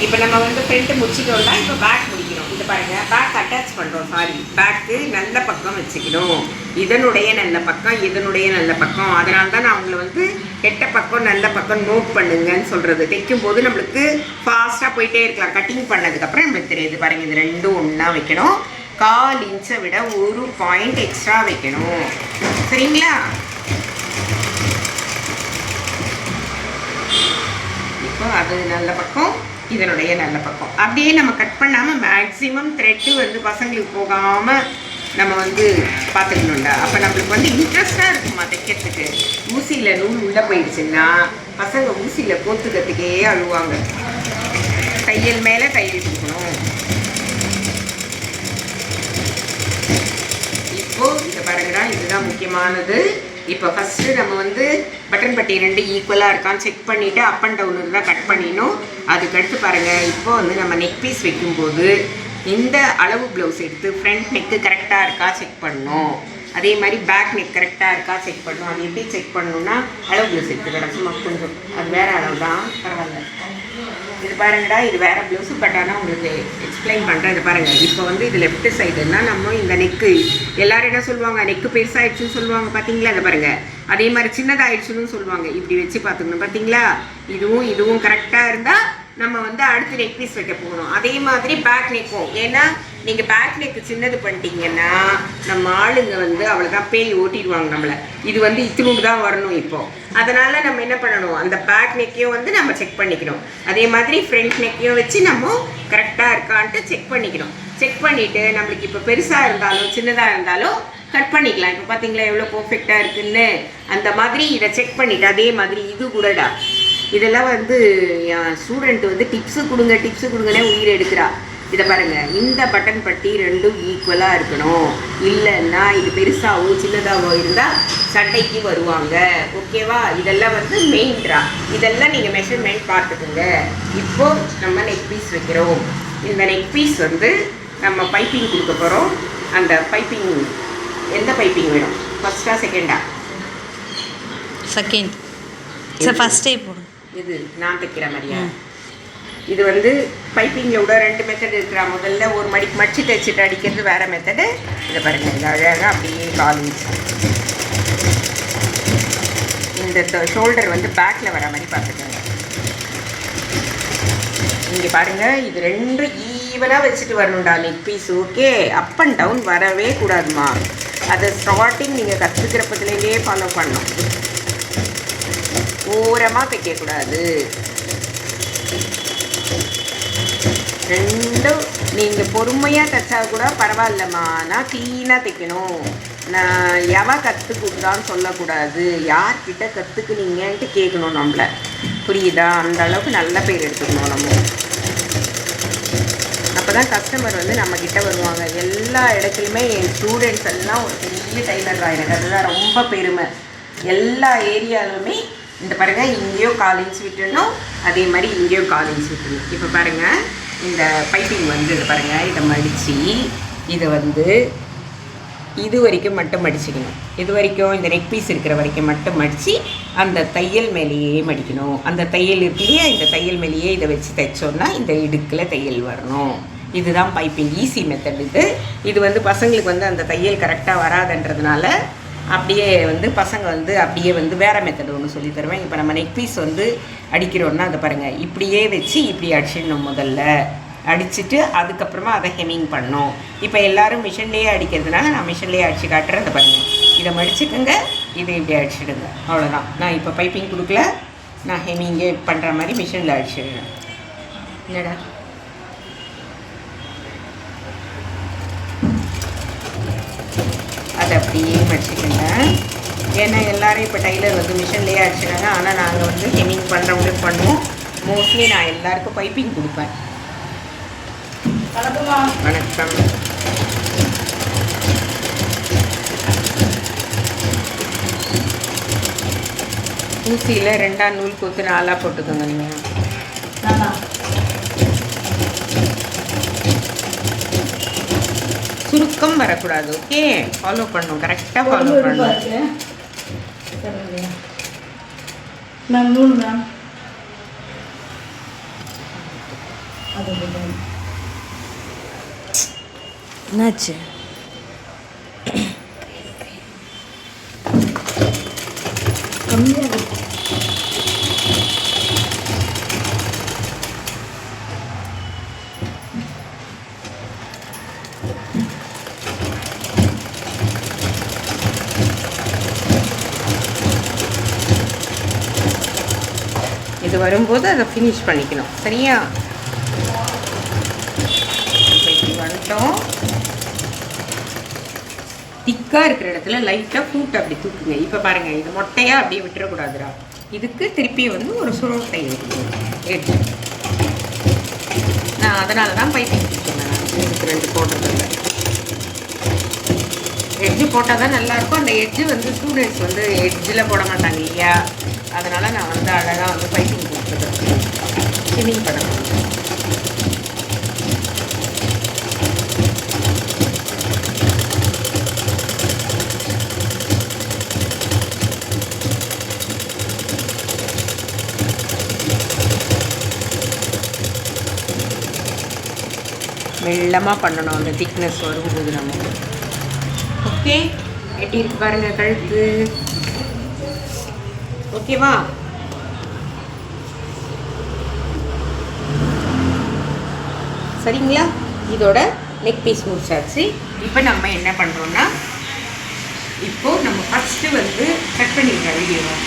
இப்போ நம்ம வந்து ஃப்ரண்ட் முடிச்சிட்டோம்னா இப்போ பேக் முடிக்கணும். இது பாருங்கள், பேக் அட்டாச் பண்ணுறோம். சாரி, பேக்கு நல்ல பக்கம் வச்சுக்கணும். இதனுடைய நல்ல பக்கம், இதனுடைய நல்ல பக்கம். அதனால தான் நான் உங்களை வந்து கெட்ட பக்கம் நல்ல பக்கம் நோட் பண்ணுங்கன்னு சொல்கிறது. தைக்கும் போது நம்மளுக்கு ஃபாஸ்ட்டாக போயிட்டே இருக்கலாம். கட்டிங் பண்ணதுக்கப்புறம் நம்மளுக்கு தெரியுது. பாருங்கள், இது ரெண்டும் ஒன்றா வைக்கணும். 1/4 இன்ச்சை விட 1 பாயிண்ட் எக்ஸ்ட்ரா வைக்கணும். சரிங்களா? இப்போ அது நல்ல பக்கம், இதனுடைய நல்ல பக்கம். அப்படியே நம்ம கட் பண்ணாமல் மேக்ஸிமம் த்ரெட்டு வந்து பசங்களுக்கு போகாமல் நம்ம வந்து பார்த்துக்கணுண்டா. அப்போ நம்மளுக்கு வந்து இன்ட்ரெஸ்டாக இருக்குமா தைக்கிறதுக்கு. ஊசியில் நூல் உள்ளே போயிடுச்சுன்னா பசங்க ஊசியில் கோத்துக்கிறதுக்கே அழுவாங்க. தையல் மேலே தையல் கொடுக்கணும். இப்போது இதை பாருங்கடா, இதுதான் முக்கியமானது. இப்போ ஃபஸ்ட்டு நம்ம வந்து பட்டன் பட்டி 2 ஈக்குவலாக இருக்கான்னு செக் பண்ணிவிட்டு அப் அண்ட் டவுன் இருந்தால் கட் பண்ணிடணும். அதுக்கடுத்து பாருங்கள், இப்போ வந்து நம்ம நெக் பீஸ் வைக்கும்போது இந்த அளவு ப்ளவுஸ் எடுத்து ஃப்ரண்ட் நெக்கு கரெக்டாக இருக்கா செக் பண்ணணும். அதே மாதிரி பேக் நெக் கரெக்டாக இருக்கா செக் பண்ணணும். அது எப்படி செக் பண்ணணுன்னா அளவு ப்ளவுஸ் எடுத்து கிடச்சுமா கொஞ்சம், அது வேறு அளவு தான், பரவாயில்ல. இது பாருங்கடா, இது வேறு ப்ளவுஸு. பட் ஆனால் உங்களுக்கு எக்ஸ்பிளைன் பண்ணுறேன். இது பாருங்கள், இப்போ வந்து இது லெஃப்ட் சைடுன்னா நம்ம இந்த நெக்கு எல்லோரும் என்ன சொல்லுவாங்க, நெக்கு பெருசாகிடுச்சுன்னு சொல்லுவாங்க. பார்த்தீங்களா? அதை பாருங்கள், அதே மாதிரி சின்னதாகிடுச்சுன்னு சொல்லுவாங்க. இப்படி வச்சு பார்த்துக்கணும். பார்த்தீங்களா? இதுவும் கரெக்டாக இருந்தால் நம்ம வந்து அடுத்து நெக் பீஸ் வைக்க போகணும். அதே மாதிரி பேக் நெக்கும். ஏன்னா நீங்கள் பேக் நெக்கு சின்னது பண்ணிட்டீங்கன்னா நம்ம ஆளுங்க வந்து அவ்வளோதான் பேய் ஓட்டிடுவாங்க நம்மளை. இது வந்து இத்தினூண்டு தான் வரணும் இப்போது. அதனால் நம்ம என்ன பண்ணணும், அந்த பேக் நெக்கையும் வந்து நம்ம செக் பண்ணிக்கணும். அதே மாதிரி ஃப்ரண்ட் நெக்கையும் வச்சு நம்ம கரெக்டாக இருக்கான்ட்டு செக் பண்ணிக்கணும். செக் பண்ணிவிட்டு நம்மளுக்கு இப்போ பெருசாக இருந்தாலும் சின்னதாக இருந்தாலும் கட் பண்ணிக்கலாம். இப்போ பார்த்தீங்களா எவ்வளோ பர்ஃபெக்டாக இருக்குன்னு. அந்த மாதிரி இதை செக் பண்ணிவிட்டு அதே மாதிரி இது கூடடா, இதெல்லாம் வந்து என் ஸ்டூடெண்ட் வந்து டிப்ஸு கொடுங்கன்னே உயிர் எடுக்கிறா. இதை பாருங்கள், இந்த பட்டன் பட்டி 2 ஈக்குவலாக இருக்கணும். இல்லைன்னா இது பெருசாகவோ சின்னதாகவோ இருந்தால் சண்டைக்கு வருவாங்க. ஓகேவா? இதெல்லாம் வந்து மெயின்ட்ரா. இதெல்லாம் நீங்கள் மெஷர்மெண்ட் பார்த்துக்குங்க. இப்போது நம்ம நெக் பீஸ் வைக்கிறோம். இந்த நெக் பீஸ் வந்து நம்ம பைப்பிங் கொடுக்க போகிறோம். அந்த பைப்பிங் எந்த பைப்பிங் வேணும், ஃபஸ்ட்டா செகண்டா? செகண்ட். சார் ஃபஸ்ட்டே போடும். இது நான் தைக்கிற மாதிரியா? இது வந்து பைப்பிங்கில் விட 2 மெத்தட் இருக்கிறா. முதல்ல ஒரு மடிச்சு தைச்சிட்டு அடிக்கிறது வேறு மெத்தடு. இதை பாருங்கள், இது அழகாக அப்படியே 1/4 இன்ச் இந்த ஷோல்டர் வந்து பேக்கில் வர மாதிரி பார்த்துக்கோங்க. இங்கே பாருங்கள், இது 2 ஈவனாக வச்சுட்டு வரணும்டா neck piece. Okay? Up and down வரவே கூடாதுமா. அதை ஸ்டார்டிங் நீங்கள் கற்றுக்கிறப்பதுலேருந்தே ஃபாலோ பண்ணணும். ஓரமாக தைக்கக்கூடாது. 2 நீங்கள் பொறுமையாக தைச்சா கூட பரவாயில்லம்மா. நான் க்ளீனாக தைக்கணும். நான் எவன் கற்றுக் கொடுத்தான்னு சொல்லக்கூடாது. யார்கிட்ட கற்றுக்குனீங்கன்ட்டு கேட்கணும் நம்மளை. புரியுதா? அந்த அளவுக்கு நல்ல பேர் எடுத்துக்கணும் நம்ம. அப்போ தான் கஸ்டமர் வந்து நம்மக்கிட்ட வருவாங்க. எல்லா இடத்துலையுமே என் ஸ்டூடெண்ட்ஸ் எல்லாம் ஒரு பெரிய டைலர் தான். எனக்கு அதுதான் ரொம்ப பெருமை. எல்லா ஏரியாலுமே இந்த பாருங்கள், இங்கேயோ 1/4 இன்ச் விட்டுடணும், அதே மாதிரி இங்கேயோ 1/4 இன்ச் விட்டுடணும். இப்போ பாருங்கள், இந்த பைப்பிங் வந்து இது பாருங்கள், இதை மடித்து இதை வந்து இது வரைக்கும் மட்டும் மடிச்சுக்கணும். இது வரைக்கும் இந்த நெக் பீஸ் இருக்கிற வரைக்கும் மட்டும் மடித்து அந்த தையல் மேலேயே மடிக்கணும். அந்த தையல் இருக்குல்லையே, இந்த தையல் மேலேயே இதை வச்சு தைச்சோன்னா இந்த இடுக்கில் தையல் வரணும். இதுதான் பைப்பிங். ஈஸி மெத்தட் இது. இது வந்து பசங்களுக்கு வந்து அந்த தையல் கரெக்டாக வராதுன்றதுனால அப்படியே வந்து பசங்க வந்து அப்படியே வந்து வேறு மெத்தட் ஒன்று சொல்லி தருவேன். இப்போ நம்ம நெக் பீஸ் வந்து அடிக்கிறோன்னா அதை பாருங்கள், இப்படியே வச்சு இப்படி அடிச்சிடணும். முதல்ல அடிச்சுட்டு அதுக்கப்புறமா அதை ஹெமிங் பண்ணோம். இப்போ எல்லோரும் மிஷின்லேயே அடிக்கிறதுனால நான் மிஷின்லேயே அடித்து காட்டுறேன். அதை பாருங்கள், இதை மடிச்சுக்கோங்க, இதை இப்படி அடிச்சிடுங்க. அவ்வளோதான். நான் இப்போ பைப்பிங் கொடுக்கல, நான் ஹெமிங்கே பண்ணுற மாதிரி மிஷினில் அடிச்சிடுறேன். இல்லைடா, அதை அப்படியே மடிச்சுக்கோங்க. ஏன்னா எல்லோரும் இப்போ டைலர் வந்து மிஷின்லேயே அடிச்சிடுறாங்க. ஆனால் நாங்கள் வந்து ஹெமிங் பண்ணுறவங்களுக்கு பண்ணுவோம். மோஸ்ட்லி நான் எல்லாருக்கும் பைப்பிங் கொடுப்பேன். வணக்கம். ஊசியில் 2 நூல் கோத்து 4 போட்டுக்கோங்க. நீங்கள் சுருக்கம் வரக்கூடாது. ஓகே? ஃபாலோ பண்ணணும், கரெக்டாக ஃபாலோ பண்ணணும். என்னாச்சு? கம்மியாக இது வரும்போது அதை ஃபினிஷ் பண்ணிக்கணும். சரியா? இப்படி வந்துட்டோம். திக்காக இருக்கிற இடத்துல லைட்டாக ஃப்ரூட் அப்படி தூக்குங்க. இப்போ பாருங்கள், இது மொட்டையாக அப்படியே விட்டுறக்கூடாதுடா. இதுக்கு திருப்பி வந்து ஒரு சுருட்டை எடுத்து நான் அதனால தான் பைப்பிங் சொன்னேன். இதுக்கு 2 போடுறதில்ல. எட்ஜு போட்டால் தான் நல்லாயிருக்கும். அந்த எட்ஜு வந்து ஸ்டூடெண்ட்ஸ் வந்து எட்ஜில் போட மாட்டாங்க இல்லையா? அதனால் நான் வந்து அழகாக வந்து பைப்பிங் போட்டுருக்கேன். ஸ்விம்மிங் பண்ணணும். மெல்லமாக பண்ணணும் அந்த திக்னஸ் வரும்போது நம்ம. ஓகே, எப்படி இருக்கு பாருங்க கழுத்து. ஓகேவா? சரிங்களா? இதோட நெக் பீஸ் முடிச்சாச்சு. இப்போ நம்ம என்ன பண்ணுறோன்னா, இப்போது நம்ம ஃபஸ்ட்டு வந்து கட் பண்ணிடுறோம் வீடியோவை.